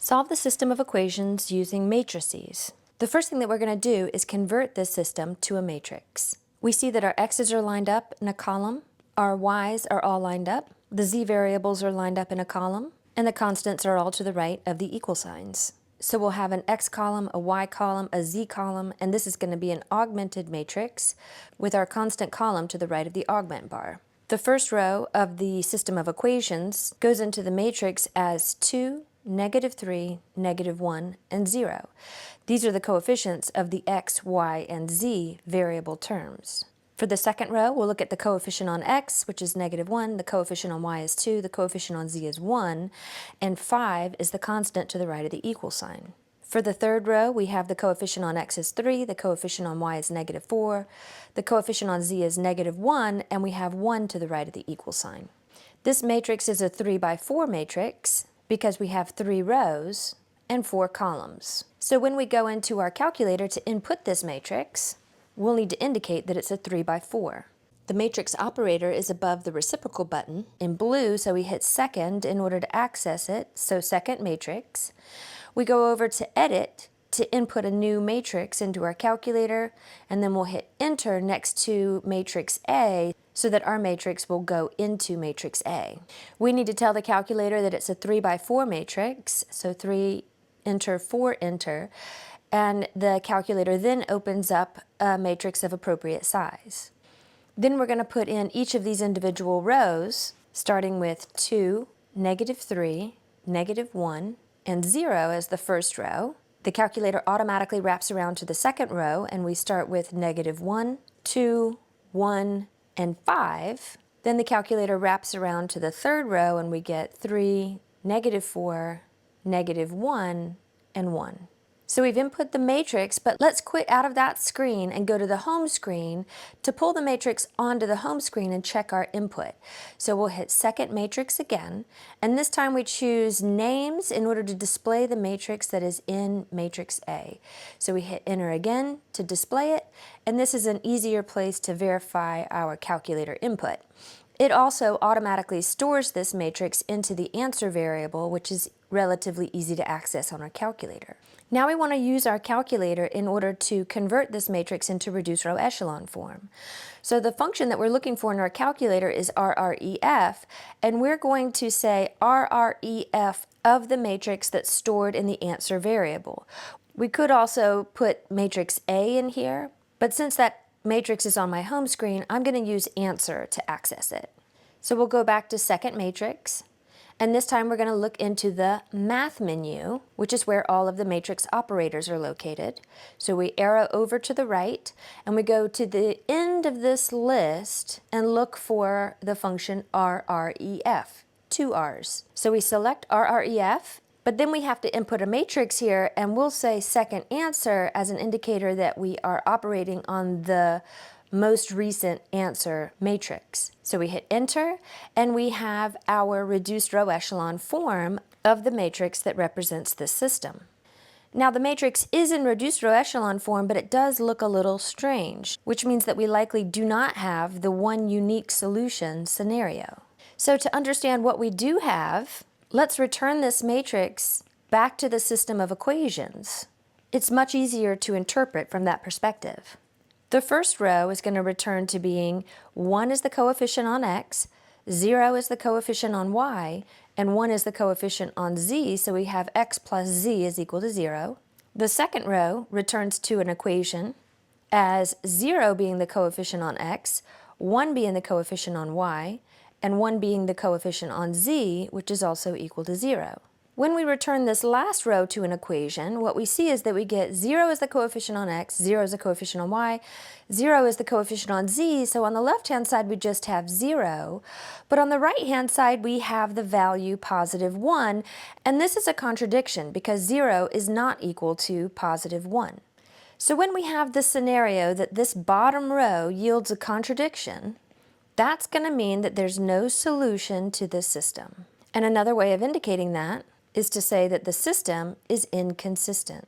Solve the system of equations using matrices. The first thing that we're going to do is convert this system to a matrix. We see that our x's are lined up in a column, our y's are all lined up, the z variables are lined up in a column, and the constants are all to the right of the equal signs. So we'll have an x column, a y column, a z column, and this is going to be an augmented matrix with our constant column to the right of the augment bar. The first row of the system of equations goes into the matrix as 2, -3, -1, and 0. These are the coefficients of the x, y, and z variable terms. For the second row, we'll look at the coefficient on x, which is -1, the coefficient on y is 2, the coefficient on z is 1, and 5 is the constant to the right of the equal sign. For the third row, we have the coefficient on x is 3, the coefficient on y is -4, the coefficient on z is -1, and we have 1 to the right of the equal sign. This matrix is a 3 by 4 matrix because we have 3 rows and 4 columns. So when we go into our calculator to input this matrix, we'll need to indicate that it's a 3 by 4. The matrix operator is above the reciprocal button in blue, so we hit second in order to access it, so second matrix. We go over to edit to input a new matrix into our calculator, and then we'll hit enter next to matrix A so that our matrix will go into matrix A. We need to tell the calculator that it's a 3 by 4 matrix, so 3 enter, 4 enter, and the calculator then opens up a matrix of appropriate size. Then we're going to put in each of these individual rows, starting with 2, -3, -1, and 0 as the first row. The calculator automatically wraps around to the second row, and we start with -1, 2, 1, and 5. Then the calculator wraps around to the third row, and we get 3, -4, -1, and 1. So we've input the matrix, but let's quit out of that screen and go to the home screen to pull the matrix onto the home screen and check our input. So we'll hit second matrix again, and this time we choose names in order to display the matrix that is in matrix A. So we hit enter again to display it, and this is an easier place to verify our calculator input. It also automatically stores this matrix into the answer variable, which is relatively easy to access on our calculator. Now we want to use our calculator in order to convert this matrix into reduced row echelon form. So the function that we're looking for in our calculator is RREF, and we're going to say RREF of the matrix that's stored in the answer variable. We could also put matrix A in here, but since that matrix is on my home screen, I'm going to use answer to access it. So we'll go back to second matrix, and this time we're going to look into the math menu, which is where all of the matrix operators are located. So we arrow over to the right, and we go to the end of this list and look for the function RREF, 2 R's. So we select RREF, but then we have to input a matrix here, and we'll say second answer as an indicator that we are operating on the most recent answer matrix. So we hit enter, and we have our reduced row echelon form of the matrix that represents this system. Now the matrix is in reduced row echelon form, but it does look a little strange, which means that we likely do not have the one unique solution scenario. So to understand what we do have, let's return this matrix back to the system of equations. It's much easier to interpret from that perspective. The first row is going to return to being 1 is the coefficient on x, 0 is the coefficient on y, and 1 is the coefficient on z, so we have x plus z is equal to 0. The second row returns to an equation as 0 being the coefficient on x, 1 being the coefficient on y, and 1 being the coefficient on z, which is also equal to 0. When we return this last row to an equation, what we see is that we get 0 is the coefficient on x, 0 is the coefficient on y, 0 is the coefficient on z, so on the left-hand side we just have 0, but on the right-hand side we have the value +1, and this is a contradiction because 0 is not equal to +1. So when we have this scenario that this bottom row yields a contradiction, that's going to mean that there's no solution to this system. And another way of indicating that is to say that the system is inconsistent.